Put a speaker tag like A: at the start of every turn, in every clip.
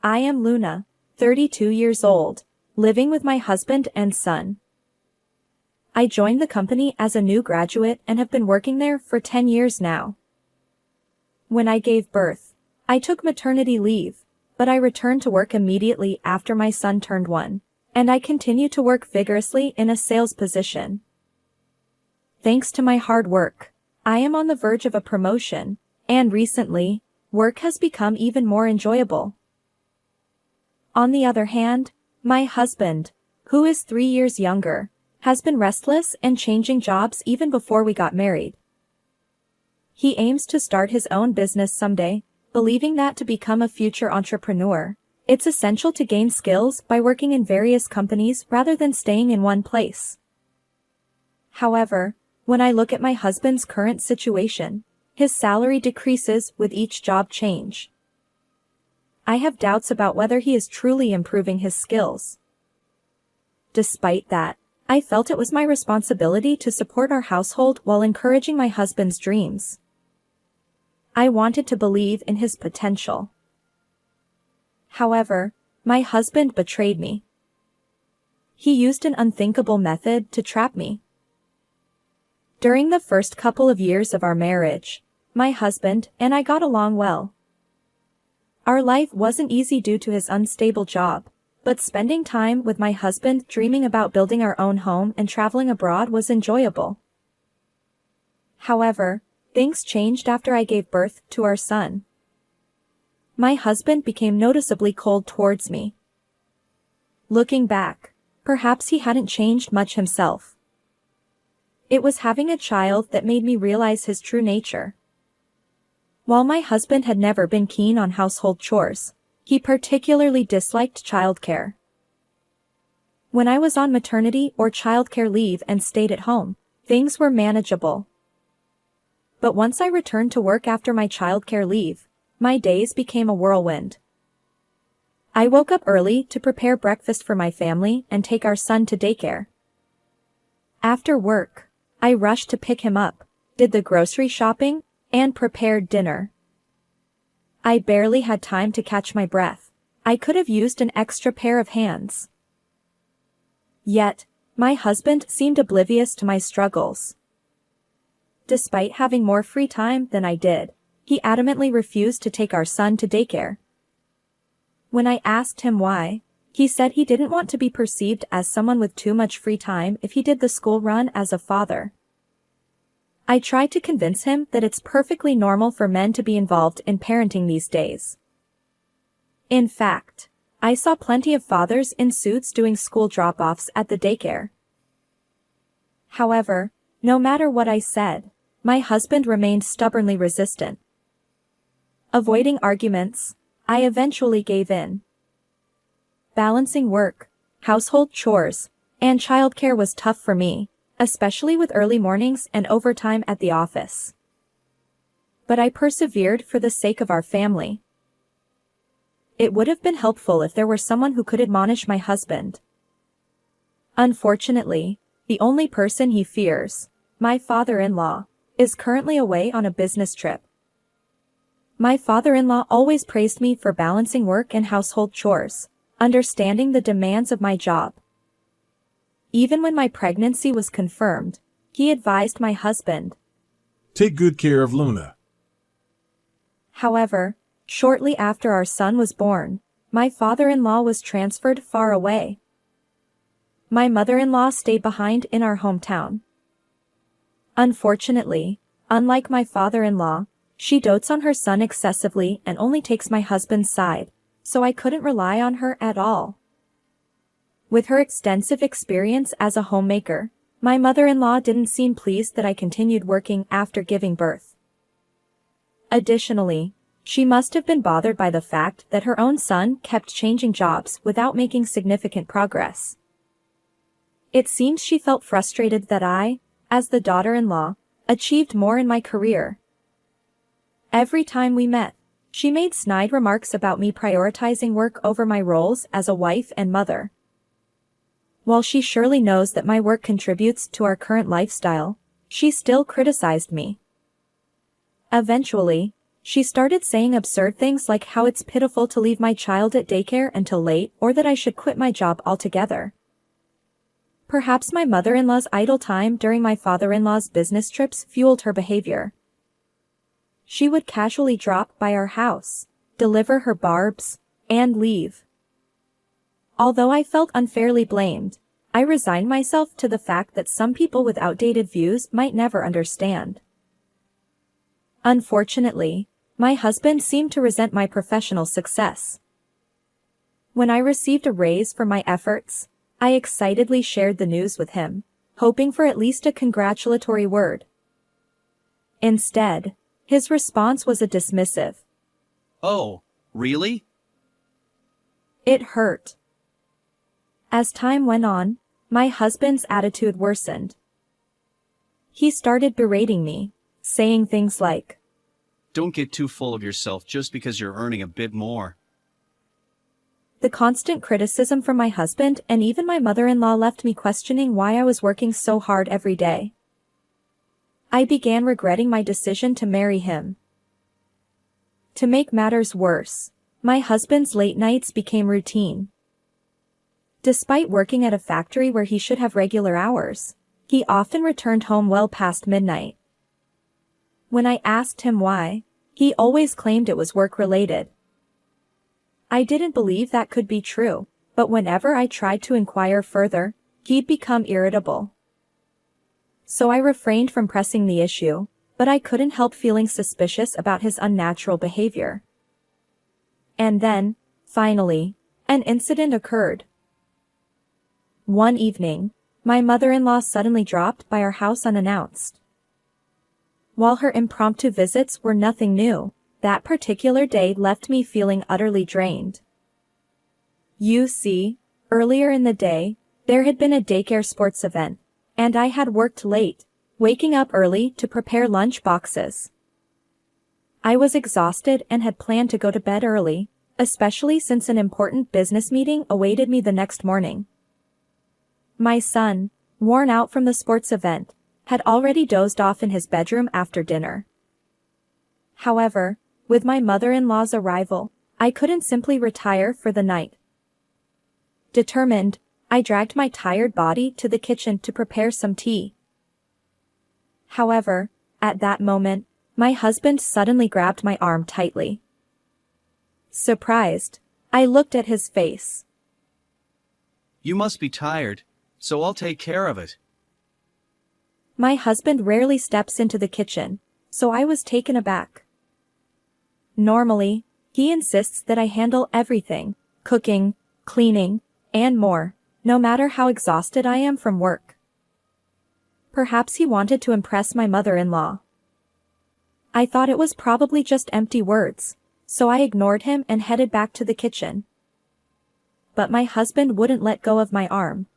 A: I am Luna, 32 years old, living with my husband and son. I joined the company as a new graduate and have been working there for 10 years now. When I gave birth, I took maternity leave, but I returned to work immediately after my son turned 1, and I continue to work vigorously in a sales position. Thanks to my hard work, I am on the verge of a promotion, and recently, work has become even more enjoyable. On the other hand, my husband, who is 3 years younger, has been restless and changing jobs even before we got married. He aims to start his own business someday, believing that to become a future entrepreneur, it's essential to gain skills by working in various companies rather than staying in one place. However, when I look at my husband's current situation, his salary decreases with each job change. I have doubts about whether he is truly improving his skills. Despite that, I felt it was my responsibility to support our household while encouraging my husband's dreams. I wanted to believe in his potential. However, my husband betrayed me. He used an unthinkable method to trap me. During the first couple of years of our marriage, my husband and I got along well. Our life wasn't easy due to his unstable job, but spending time with my husband dreaming about building our own home and traveling abroad was enjoyable. However, things changed after I gave birth to our son. My husband became noticeably cold towards me. Looking back, perhaps he hadn't changed much himself. It was having a child that made me realize his true nature. While my husband had never been keen on household chores, he particularly disliked childcare. When I was on maternity or childcare leave and stayed at home, things were manageable. But once I returned to work after my childcare leave, my days became a whirlwind. I woke up early to prepare breakfast for my family and take our son to daycare. After work, I rushed to pick him up, did the grocery shopping, and prepared dinner. I barely had time to catch my breath. I could have used an extra pair of hands. Yet, my husband seemed oblivious to my struggles. Despite having more free time than I did, he adamantly refused to take our son to daycare. When I asked him why, he said he didn't want to be perceived as someone with too much free time if he did the school run as a father. I tried to convince him that it's perfectly normal for men to be involved in parenting these days. In fact, I saw plenty of fathers in suits doing school drop-offs at the daycare. However, no matter what I said, my husband remained stubbornly resistant. Avoiding arguments, I eventually gave in. Balancing work, household chores, and childcare was tough for me, especially with early mornings and overtime at the office. But I persevered for the sake of our family. It would have been helpful if there were someone who could admonish my husband. Unfortunately, the only person he fears, my father-in-law, is currently away on a business trip. My father-in-law always praised me for balancing work and household chores, understanding the demands of my job. Even when my pregnancy was confirmed, he advised my husband,
B: "Take good care of Luna."
A: However, shortly after our son was born, my father-in-law was transferred far away. My mother-in-law stayed behind in our hometown. Unfortunately, unlike my father-in-law, she dotes on her son excessively and only takes my husband's side, so I couldn't rely on her at all. With her extensive experience as a homemaker, my mother-in-law didn't seem pleased that I continued working after giving birth. Additionally, she must have been bothered by the fact that her own son kept changing jobs without making significant progress. It seems she felt frustrated that I, as the daughter-in-law, achieved more in my career. Every time we met, she made snide remarks about me prioritizing work over my roles as a wife and mother. While she surely knows that my work contributes to our current lifestyle, she still criticized me. Eventually, She started saying absurd things like how it's pitiful to leave my child at daycare until late or that I should quit my job altogether. Perhaps my mother-in-law's idle time during my father-in-law's business trips fueled her behavior. She would casually drop by our house, deliver her barbs, and leave. Although I felt unfairly blamed, I resigned myself to the fact that some people with outdated views might never understand. Unfortunately, my husband seemed to resent my professional success. When I received a raise for my efforts, I excitedly shared the news with him, hoping for at least a congratulatory word. Instead, his response was a dismissive.
C: Oh, really?
A: It hurt. As time went on, my husband's attitude worsened. He started berating me, saying things like,
C: Don't get too full of yourself just because you're earning a bit more.
A: The constant criticism from my husband and even my mother-in-law left me questioning why I was working so hard every day. I began regretting my decision to marry him. To make matters worse, my husband's late nights became routine. Despite working at a factory where he should have regular hours, he often returned home well past midnight. When I asked him why, he always claimed it was work-related. I didn't believe that could be true, but whenever I tried to inquire further, he'd become irritable. So I refrained from pressing the issue, but I couldn't help feeling suspicious about his unnatural behavior. And then, finally, an incident occurred. One evening, my mother-in-law suddenly dropped by our house unannounced. While her impromptu visits were nothing new, that particular day left me feeling utterly drained. You see, earlier in the day, there had been a daycare sports event, and I had worked late, waking up early to prepare lunch boxes. I was exhausted and had planned to go to bed early, especially since an important business meeting awaited me the next morning. My son, worn out from the sports event, had already dozed off in his bedroom after dinner. However, with my mother-in-law's arrival, I couldn't simply retire for the night. Determined, I dragged my tired body to the kitchen to prepare some tea. However, at that moment, my husband suddenly grabbed my arm tightly. Surprised, I looked at his face.
C: You must be tired, so I'll take care of it.
A: My husband rarely steps into the kitchen, so I was taken aback. Normally, he insists that I handle everything, cooking, cleaning, and more, no matter how exhausted I am from work. Perhaps he wanted to impress my mother-in-law. I thought it was probably just empty words, so I ignored him and headed back to the kitchen. But my husband wouldn't let go of my arm.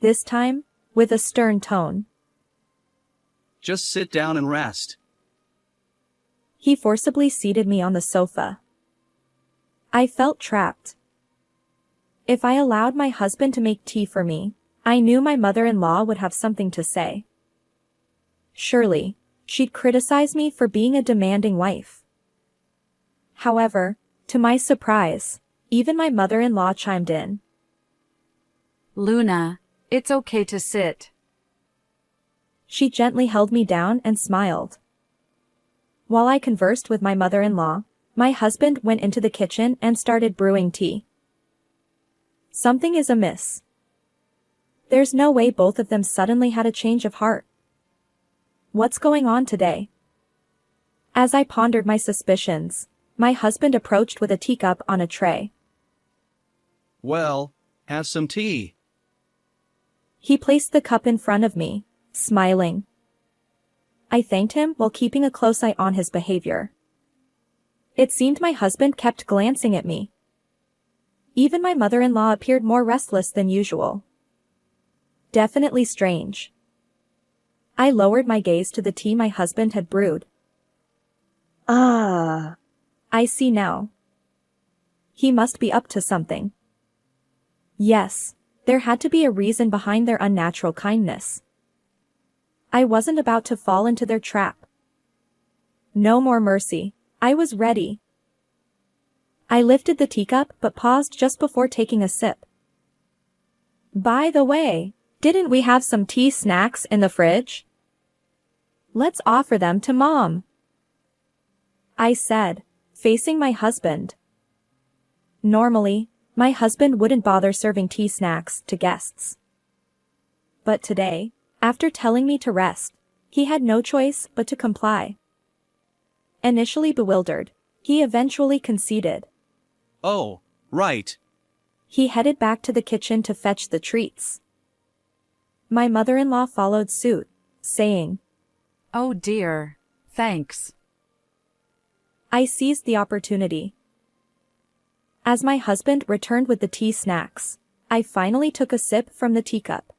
A: This time, with a stern tone.
C: Just sit down and rest.
A: He forcibly seated me on the sofa. I felt trapped. If I allowed my husband to make tea for me, I knew my mother-in-law would have something to say. Surely, she'd criticize me for being a demanding wife. However, to my surprise, even my mother-in-law chimed in.
D: Luna, it's okay to sit.
A: She gently held me down and smiled. While I conversed with my mother-in-law, my husband went into the kitchen and started brewing tea. Something is amiss. There's no way both of them suddenly had a change of heart. What's going on today? As I pondered my suspicions, my husband approached with a teacup on a tray.
C: Well, have some tea.
A: He placed the cup in front of me, smiling. I thanked him while keeping a close eye on his behavior. It seemed my husband kept glancing at me. Even my mother-in-law appeared more restless than usual. Definitely strange. I lowered my gaze to the tea my husband had brewed. Ah, I see now. He must be up to something. Yes, there had to be a reason behind their unnatural kindness. I wasn't about to fall into their trap. No more mercy. I was ready. I lifted the teacup but paused just before taking a sip. By the way, didn't we have some tea snacks in the fridge? Let's offer them to Mom, I said, facing my husband. Normally, my husband wouldn't bother serving tea snacks to guests. But today, after telling me to rest, he had no choice but to comply. Initially bewildered, he eventually conceded.
C: Oh, right.
A: He headed back to the kitchen to fetch the treats. My mother-in-law followed suit, saying,
D: Oh dear. Thanks.
A: I seized the opportunity. As my husband returned with the tea snacks, I finally took a sip from the teacup.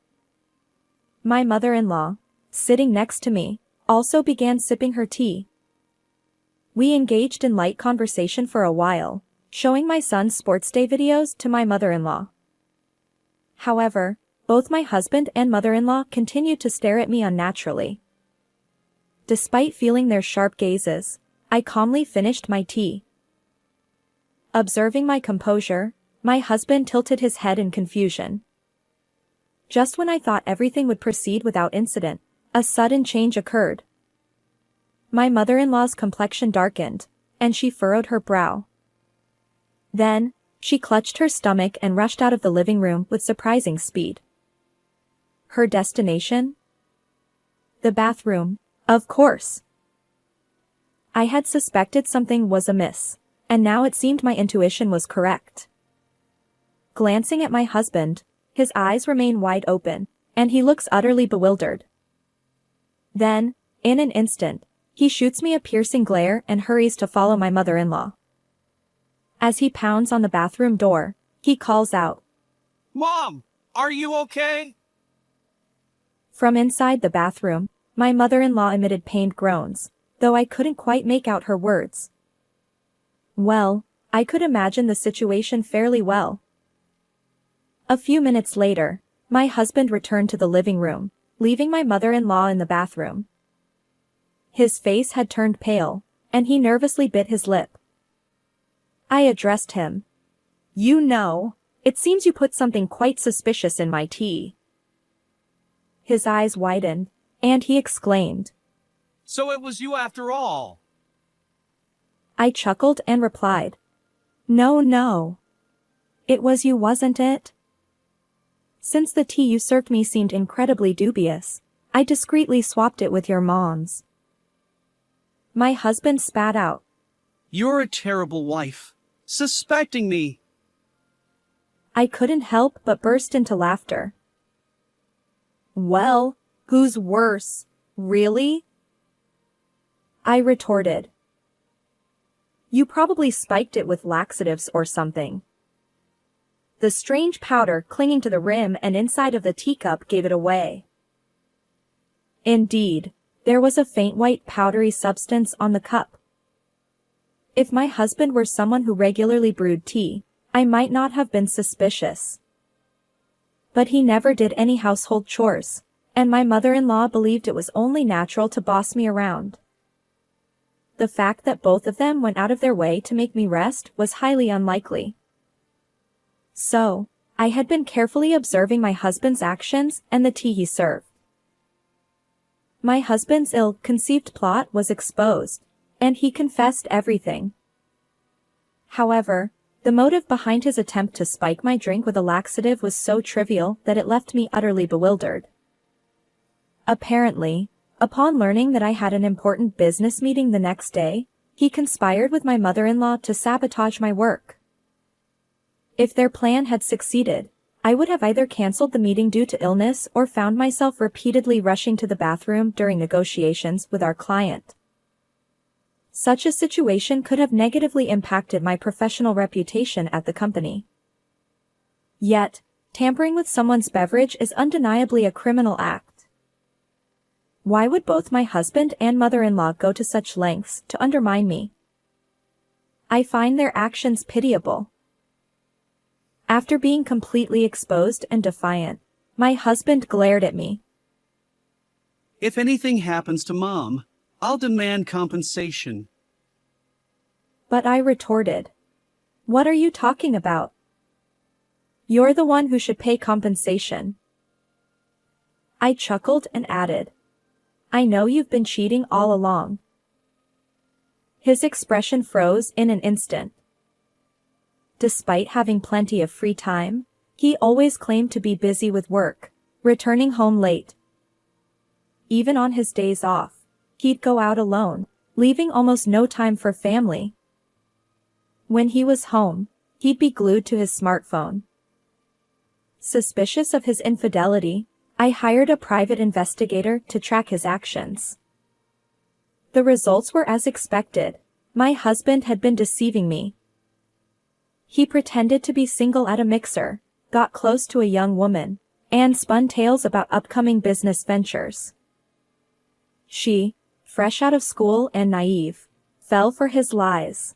A: My mother-in-law, sitting next to me, also began sipping her tea. We engaged in light conversation for a while, showing my son's sports day videos to my mother-in-law. However, both my husband and mother-in-law continued to stare at me unnaturally. Despite feeling their sharp gazes, I calmly finished my tea. Observing my composure, my husband tilted his head in confusion. Just when I thought everything would proceed without incident, a sudden change occurred. My mother-in-law's complexion darkened, and she furrowed her brow. Then, she clutched her stomach and rushed out of the living room with surprising speed. Her destination? The bathroom, of course. I had suspected something was amiss, and now it seemed my intuition was correct. Glancing at my husband, his eyes remain wide open, and he looks utterly bewildered. Then, in an instant, he shoots me a piercing glare and hurries to follow my mother-in-law. As he pounds on the bathroom door, he calls out,
C: Mom, are you okay?
A: From inside the bathroom, my mother-in-law emitted pained groans, though I couldn't quite make out her words. Well, I could imagine the situation fairly well. A few minutes later, my husband returned to the living room, leaving my mother-in-law in the bathroom. His face had turned pale, and he nervously bit his lip. I addressed him. You know, it seems you put something quite suspicious in my tea. His eyes widened, and he exclaimed,
C: So it was you after all.
A: I chuckled and replied, No. It was you, wasn't it? Since the tea you served me seemed incredibly dubious, I discreetly swapped it with your mom's. My husband spat out.
C: You're a terrible wife. Suspecting me.
A: I couldn't help but burst into laughter. Well, who's worse, really? I retorted. You probably spiked it with laxatives or something. The strange powder clinging to the rim and inside of the teacup gave it away. Indeed, there was a faint white powdery substance on the cup. If my husband were someone who regularly brewed tea, I might not have been suspicious. But he never did any household chores, and my mother-in-law believed it was only natural to boss me around. The fact that both of them went out of their way to make me rest was highly unlikely. So, I had been carefully observing my husband's actions and the tea he served. My husband's ill-conceived plot was exposed, and he confessed everything. However, the motive behind his attempt to spike my drink with a laxative was so trivial that it left me utterly bewildered. Apparently, upon learning that I had an important business meeting the next day, he conspired with my mother-in-law to sabotage my work. If their plan had succeeded, I would have either canceled the meeting due to illness or found myself repeatedly rushing to the bathroom during negotiations with our client. Such a situation could have negatively impacted my professional reputation at the company. Yet, tampering with someone's beverage is undeniably a criminal act. Why would both my husband and mother-in-law go to such lengths to undermine me? I find their actions pitiable. After being completely exposed and defiant, my husband glared at me.
C: If anything happens to Mom, I'll demand compensation.
A: But I retorted. What are you talking about? You're the one who should pay compensation. I chuckled and added. I know you've been cheating all along. His expression froze in an instant. Despite having plenty of free time, he always claimed to be busy with work, returning home late. Even on his days off, he'd go out alone, leaving almost no time for family. When he was home, he'd be glued to his smartphone. Suspicious of his infidelity, I hired a private investigator to track his actions. The results were as expected. My husband had been deceiving me. He pretended to be single at a mixer, got close to a young woman, and spun tales about upcoming business ventures. She, fresh out of school and naive, fell for his lies.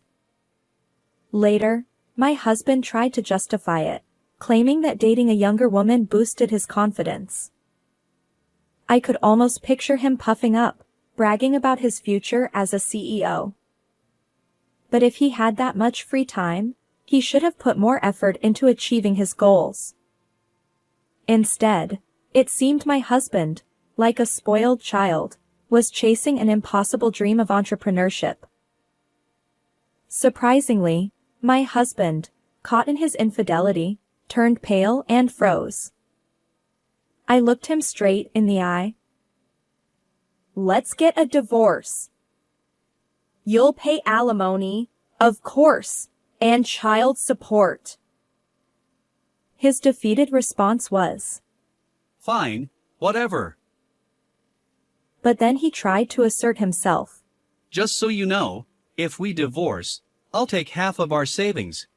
A: Later, my husband tried to justify it, claiming that dating a younger woman boosted his confidence. I could almost picture him puffing up, bragging about his future as a CEO. But if he had that much free time, he should have put more effort into achieving his goals. Instead, it seemed my husband, like a spoiled child, was chasing an impossible dream of entrepreneurship. Surprisingly, my husband, caught in his infidelity, turned pale and froze. I looked him straight in the eye. Let's get a divorce. You'll pay alimony, of course, and child support. His defeated response was,
C: Fine, whatever.
A: But then he tried to assert himself.
C: Just so you know, if we divorce, I'll take half of our savings.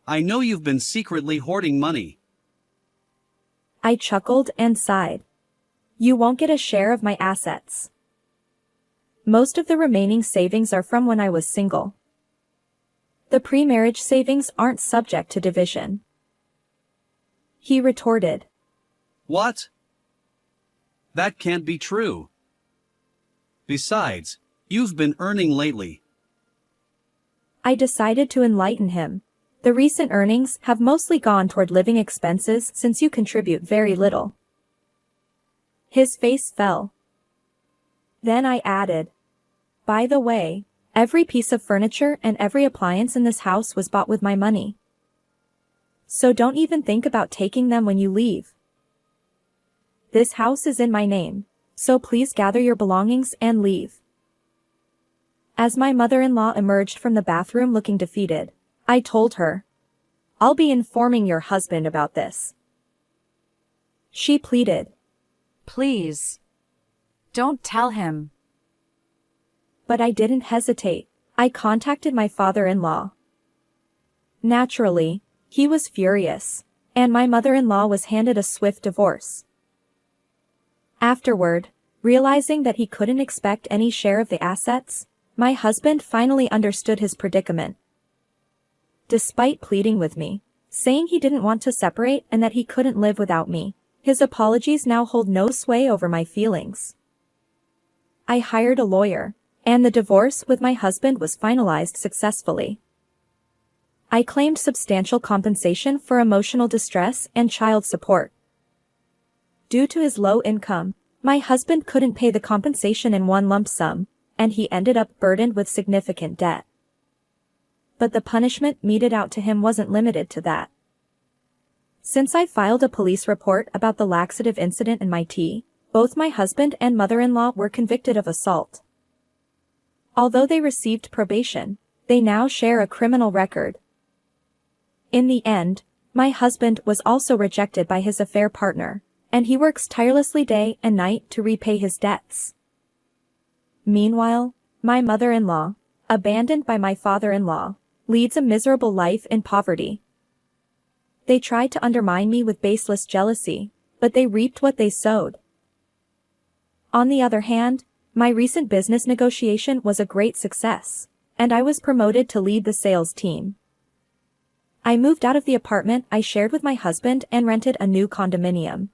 C: I know you've been secretly hoarding money.
A: I chuckled and sighed. You won't get a share of my assets. Most of the remaining savings are from when I was single. The pre-marriage savings aren't subject to division. He retorted.
C: What? That can't be true. Besides, you've been earning lately.
A: I decided to enlighten him. The recent earnings have mostly gone toward living expenses since you contribute very little. His face fell. Then I added, by the way, every piece of furniture and every appliance in this house was bought with my money. So don't even think about taking them when you leave. This house is in my name, so please gather your belongings and leave. As my mother-in-law emerged from the bathroom looking defeated, I told her, I'll be informing your husband about this. She pleaded.
D: Please. Don't tell him.
A: But I didn't hesitate. I contacted my father-in-law. Naturally, he was furious, and my mother-in-law was handed a swift divorce. Afterward, realizing that he couldn't expect any share of the assets, my husband finally understood his predicament. Despite pleading with me, saying he didn't want to separate and that he couldn't live without me, his apologies now hold no sway over my feelings. I hired a lawyer, and the divorce with my husband was finalized successfully. I claimed substantial compensation for emotional distress and child support. Due to his low income, my husband couldn't pay the compensation in one lump sum, and he ended up burdened with significant debt. But the punishment meted out to him wasn't limited to that. Since I filed a police report about the laxative incident in my tea, both my husband and mother-in-law were convicted of assault. Although they received probation, they now share a criminal record. In the end, my husband was also rejected by his affair partner, and he works tirelessly day and night to repay his debts. Meanwhile, my mother-in-law, abandoned by my father-in-law, leads a miserable life in poverty. They tried to undermine me with baseless jealousy, but they reaped what they sowed. On the other hand, my recent business negotiation was a great success, and I was promoted to lead the sales team. I moved out of the apartment I shared with my husband and rented a new condominium.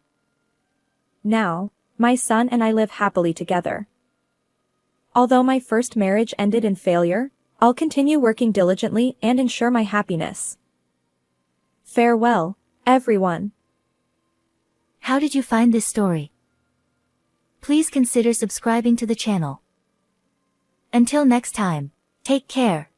A: Now, my son and I live happily together. Although my first marriage ended in failure, I'll continue working diligently and ensure my happiness. Farewell, everyone.
E: How did you find this story? Please consider subscribing to the channel. Until next time, take care.